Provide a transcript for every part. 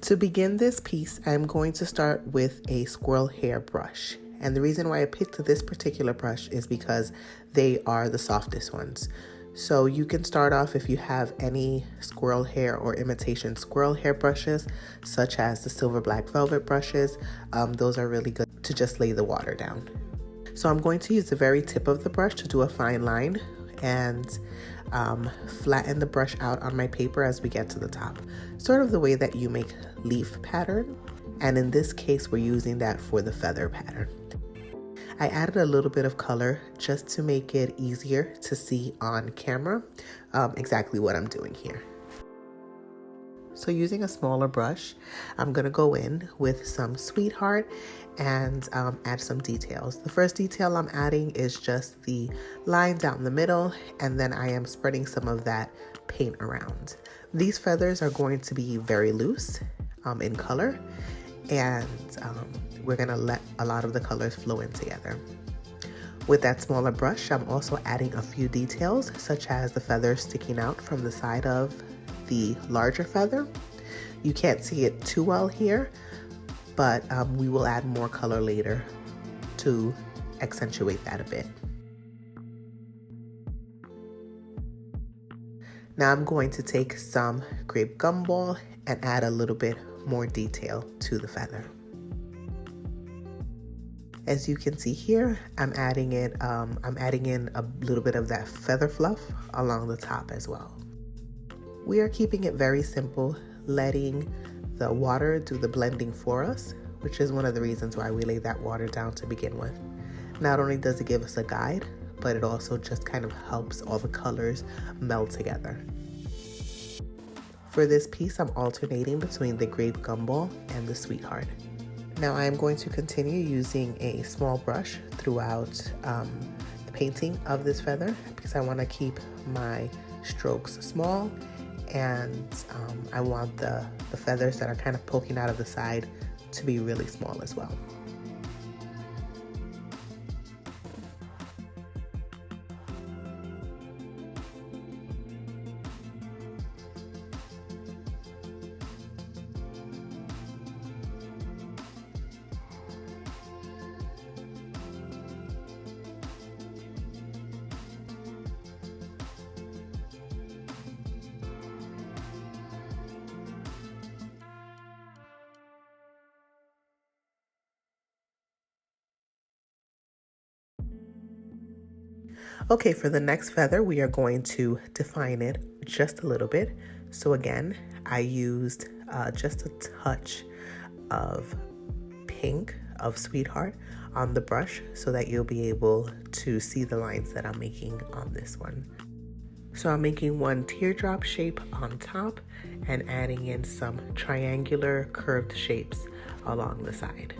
To begin this piece, I'm going to start with a squirrel hair brush. And the reason why I picked this particular brush is because they are the softest ones. So you can start off if you have any squirrel hair or imitation squirrel hair brushes, such as the silver black velvet brushes. Those are really good to just lay the water down. So I'm going to use the very tip of the brush to do a fine line and flatten the brush out on my paper as we get to the top, sort of the way that you make leaf pattern. And in this case, we're using that for the feather pattern. I added a little bit of color just to make it easier to see on camera exactly what I'm doing here. So using a smaller brush, I'm gonna go in with some Sweetheart and add some details. The first detail I'm adding is just the line down the middle, and then I am spreading some of that paint around. These feathers are going to be very loose in color, and we're gonna let a lot of the colors flow in together. With that smaller brush, I'm also adding a few details, such as the feathers sticking out from the side of the larger feather. You can't see it too well here, but we will add more color later to accentuate that a bit. Now I'm going to take some grape gumball and add a little bit more detail to the feather. As you can see here, I'm adding in a little bit of that feather fluff along the top as well. We are keeping it very simple, letting the water do the blending for us, which is one of the reasons why we lay that water down to begin with. Not only does it give us a guide, but it also just kind of helps all the colors meld together. For this piece, I'm alternating between the grape gumball and the Sweetheart. Now I am going to continue using a small brush throughout the painting of this feather because I want to keep my strokes small, and I want the feathers that are kind of poking out of the side to be really small as well. Okay, for the next feather, we are going to define it just a little bit. So again, I used just a touch of pink of Sweetheart on the brush so that you'll be able to see the lines that I'm making on this one. So I'm making one teardrop shape on top and adding in some triangular curved shapes along the side.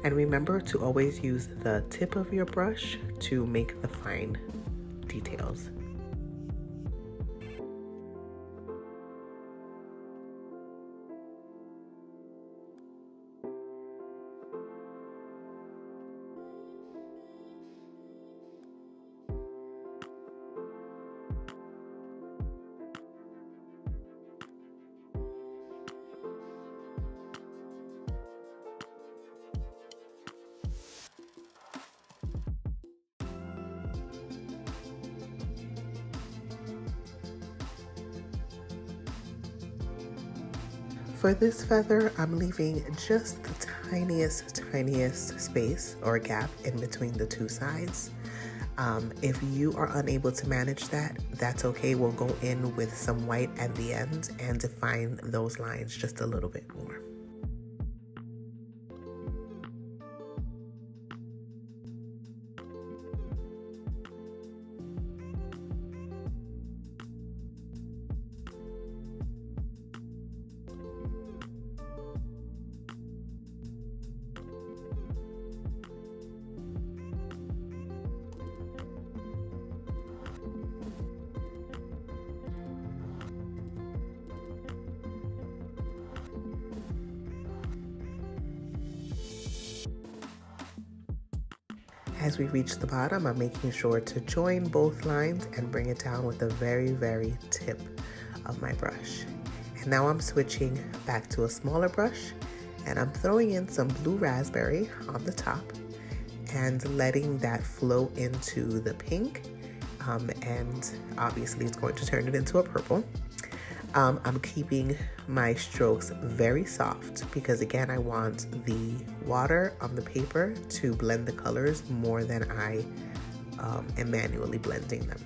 And remember to always use the tip of your brush to make the fine details. For this feather, I'm leaving just the tiniest space or gap in between the two sides. If you are unable to manage that, that's okay. We'll go in with some white at the end and define those lines just a little bit more. As we reach the bottom, I'm making sure to join both lines and bring it down with the very tip of my brush. And now I'm switching back to a smaller brush, and I'm throwing in some blue raspberry on the top and letting that flow into the pink. And obviously it's going to turn it into a purple. I'm keeping my strokes very soft because, again, I want the water on the paper to blend the colors more than I am manually blending them.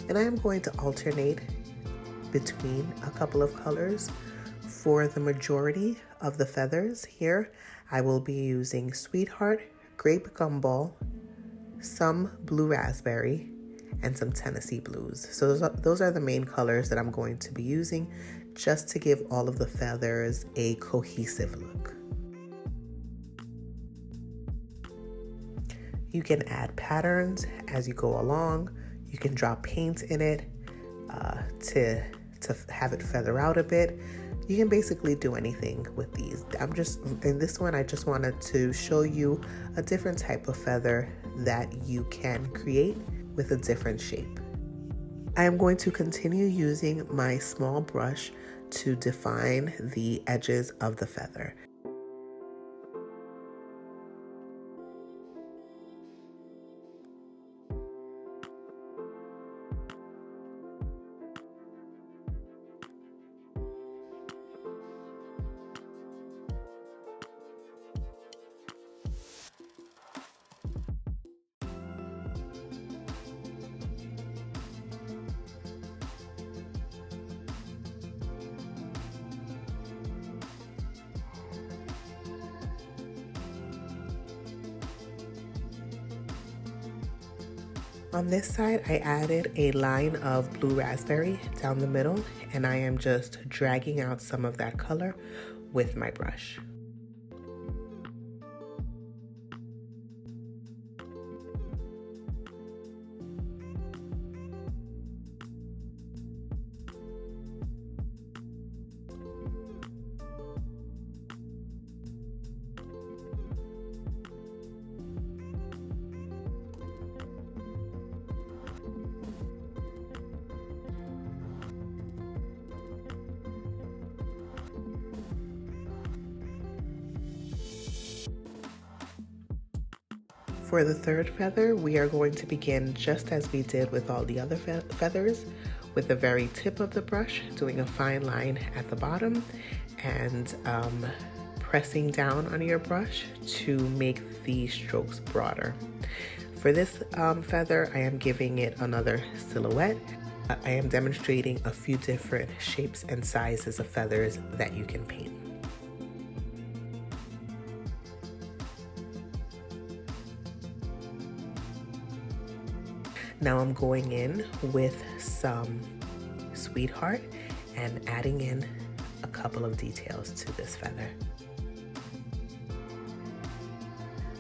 And I am going to alternate between a couple of colors. For the majority of the feathers here, I will be using Sweetheart, Grape Gumball, some blue raspberry, and some Tennessee blues. So those are the main colors that I'm going to be using, just to give all of the feathers a cohesive look. You can add patterns as you go along. You can drop paint in it to have it feather out a bit. You can basically do anything with these. In this one, I just wanted to show you a different type of feather that you can create with a different shape. I am going to continue using my small brush to define the edges of the feather. On this side, I added a line of blue raspberry down the middle, and I am just dragging out some of that color with my brush. For the third feather, we are going to begin just as we did with all the other feathers, with the very tip of the brush, doing a fine line at the bottom and pressing down on your brush to make the strokes broader. For this feather, I am giving it another silhouette. I am demonstrating a few different shapes and sizes of feathers that you can paint. Now I'm going in with some Sweetheart and adding in a couple of details to this feather.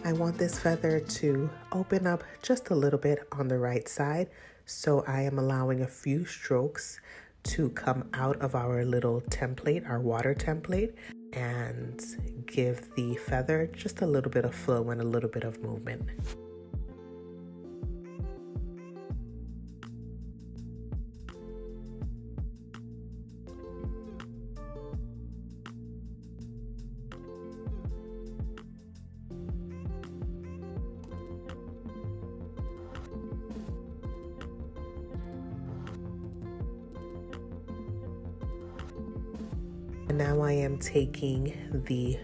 I want this feather to open up just a little bit on the right side, so I am allowing a few strokes to come out of our little template, our water template, and give the feather just a little bit of flow and a little bit of movement. And now I am taking the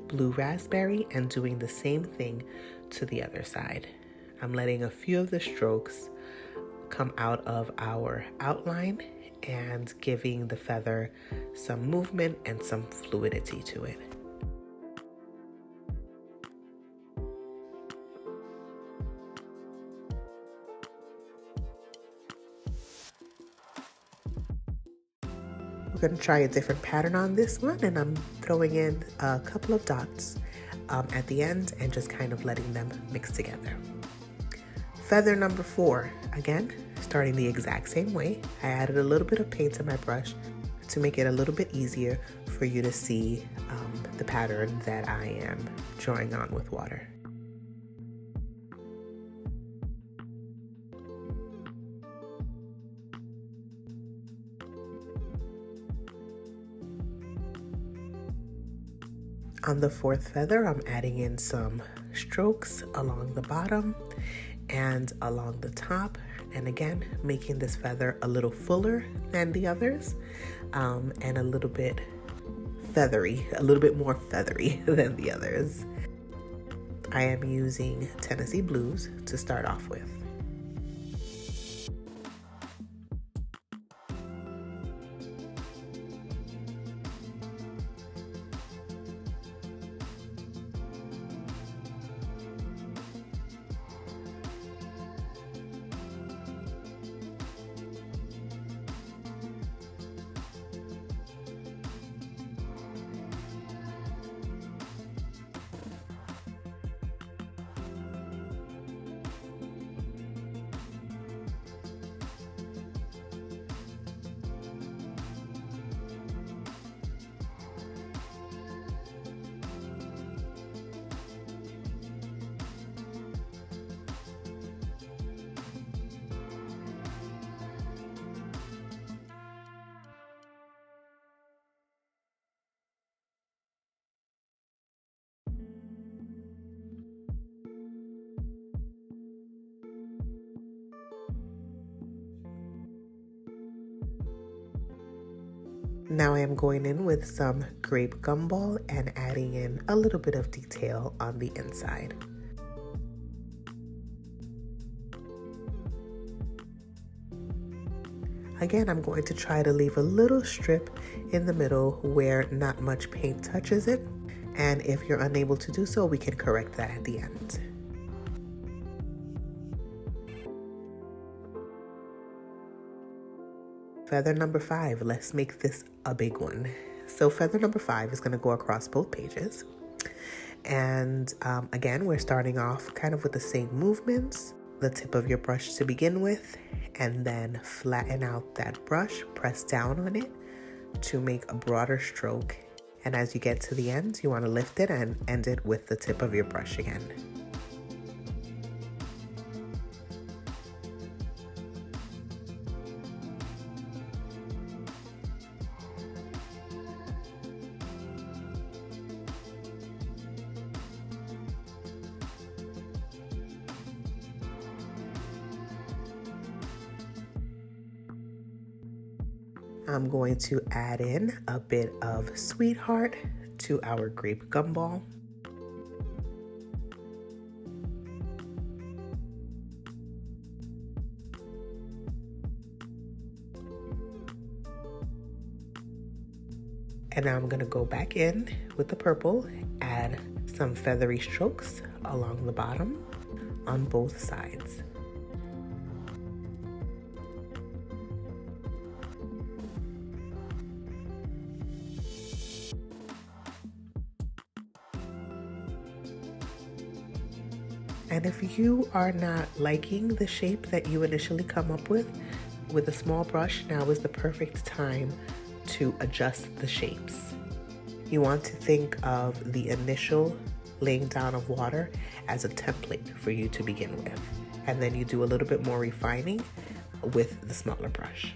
blue raspberry and doing the same thing to the other side. I'm letting a few of the strokes come out of our outline and giving the feather some movement and some fluidity to it. We're going to try a different pattern on this one, and I'm throwing in a couple of dots at the end and just kind of letting them mix together. Feather number 4, again, starting the exact same way. I added a little bit of paint to my brush to make it a little bit easier for you to see the pattern that I am drawing on with water. On the fourth feather, I'm adding in some strokes along the bottom and along the top, and again making this feather a little fuller than the others, and a little bit more feathery than the others. I am using Tennessee Blues to start off with. Now I am going in with some grape gumball and adding in a little bit of detail on the inside. Again, I'm going to try to leave a little strip in the middle where not much paint touches it, and if you're unable to do so, we can correct that at the end. Feather number 5, let's make this a big one. So feather number 5 is going to go across both pages. And again, we're starting off kind of with the same movements, the tip of your brush to begin with, and then flatten out that brush, press down on it to make a broader stroke. And as you get to the end, you want to lift it and end it with the tip of your brush again. I'm going to add in a bit of Sweetheart to our grape gumball. And now I'm going to go back in with the purple, add some feathery strokes along the bottom on both sides. And if you are not liking the shape that you initially come up with a small brush, now is the perfect time to adjust the shapes. You want to think of the initial laying down of water as a template for you to begin with. And then you do a little bit more refining with the smaller brush.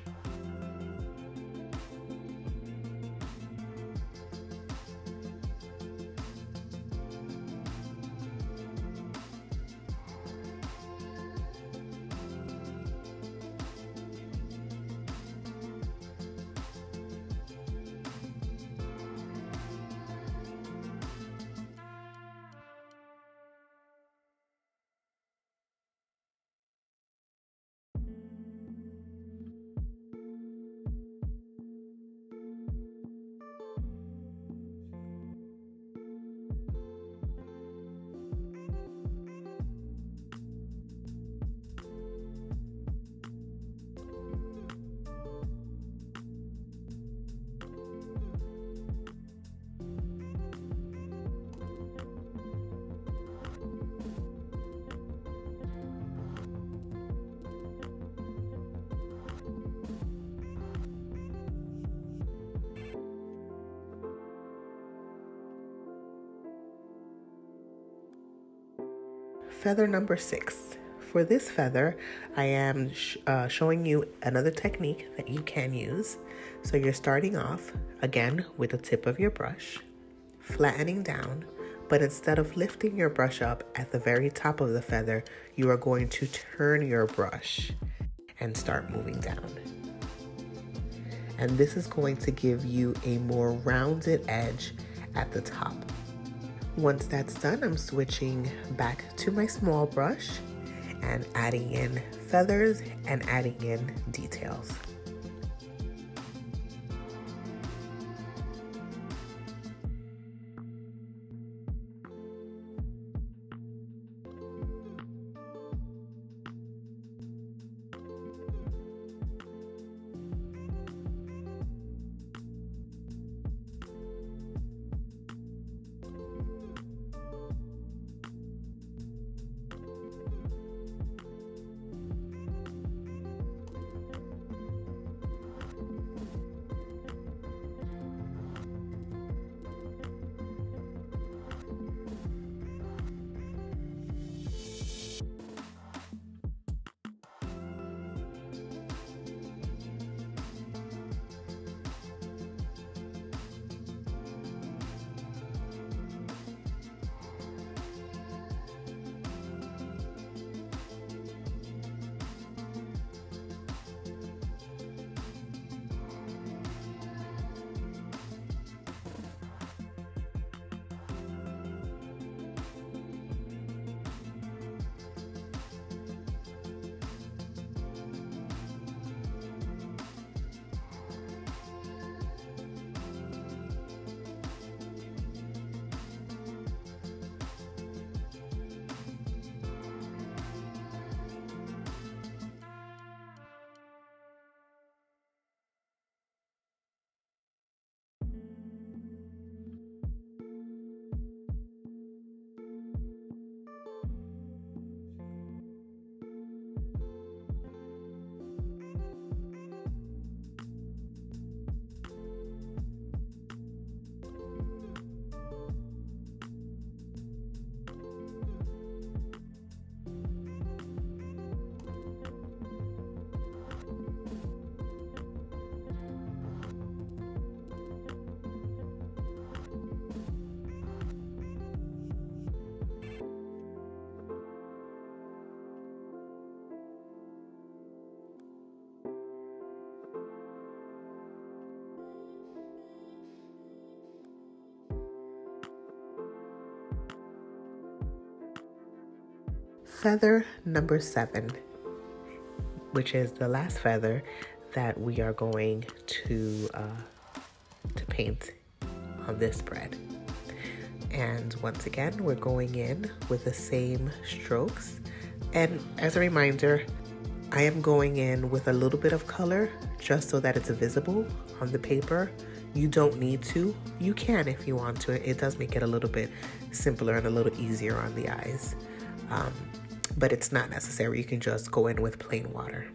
Feather number 6. For this feather, I am showing you another technique that you can use. So you're starting off, again, with the tip of your brush, flattening down, but instead of lifting your brush up at the very top of the feather, you are going to turn your brush and start moving down. And this is going to give you a more rounded edge at the top. Once that's done, I'm switching back to my small brush and adding in feathers and adding in details. Feather number 7, which is the last feather that we are going to paint on this spread. And once again, we're going in with the same strokes. And as a reminder, I am going in with a little bit of color just so that it's visible on the paper. You don't need to. You can if you want to. It does make it a little bit simpler and a little easier on the eyes. But it's not necessary. You can just go in with plain water.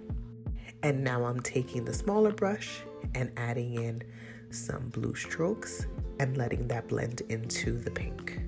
And now I'm taking the smaller brush and adding in some blue strokes and letting that blend into the pink.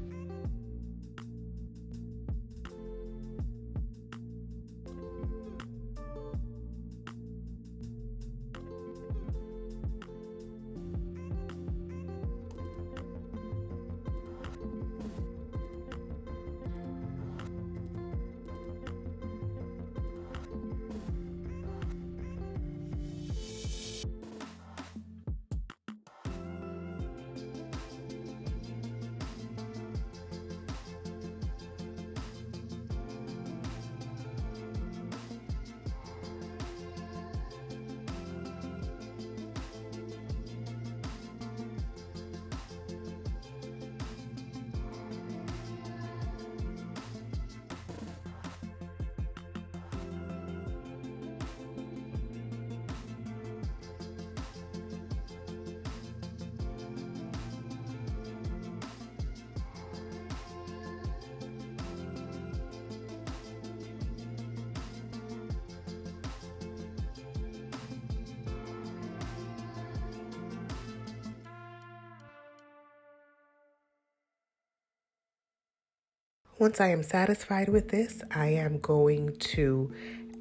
Once I am satisfied with this, I am going to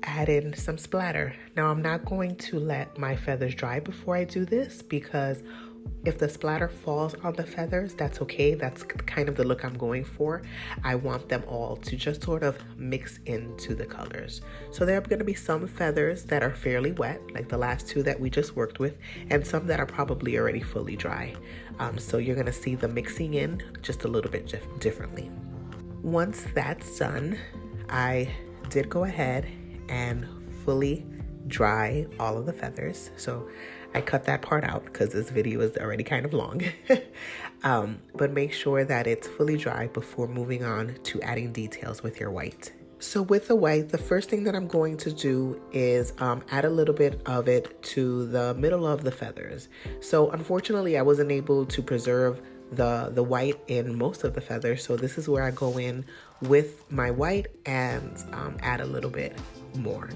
add in some splatter. Now I'm not going to let my feathers dry before I do this because If the splatter falls on the feathers, that's okay. That's kind of the look I'm going for. I want them all to just sort of mix into the colors. So there are going to be some feathers that are fairly wet, like the last two that we just worked with, and some that are probably already fully dry. So you're going to see the mixing in just a little bit differently. Once that's done, I did go ahead and fully dry all of the feathers. So I cut that part out because this video is already kind of long. But make sure that it's fully dry before moving on to adding details with your white. So with the white, the first thing that I'm going to do is add a little bit of it to the middle of the feathers. So unfortunately, I wasn't able to preserve the white in most of the feathers. So this is where I go in with my white and add a little bit more.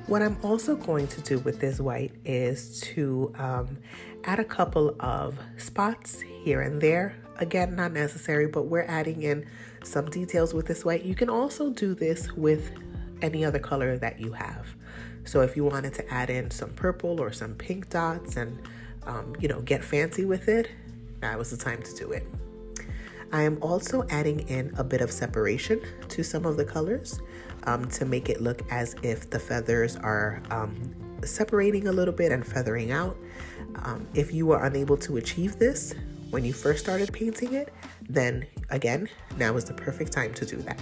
What I'm also going to do with this white is to add a couple of spots here and there. Again, not necessary, but we're adding in some details with this white. You can also do this with any other color that you have. So if you wanted to add in some purple or some pink dots and, get fancy with it, that was the time to do it. I am also adding in a bit of separation to some of the colors to make it look as if the feathers are separating a little bit and feathering out. If you were unable to achieve this when you first started painting it, then again, now is the perfect time to do that.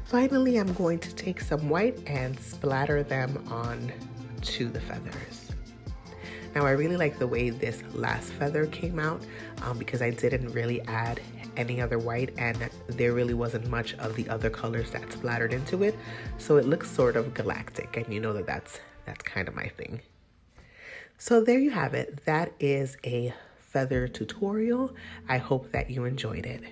Finally, I'm going to take some white and splatter them on to the feathers. Now, I really like the way this last feather came out because I didn't really add any other white and there really wasn't much of the other colors that splattered into it. So it looks sort of galactic, and you know that's kind of my thing. So there you have it. That is a feather tutorial. I hope that you enjoyed it.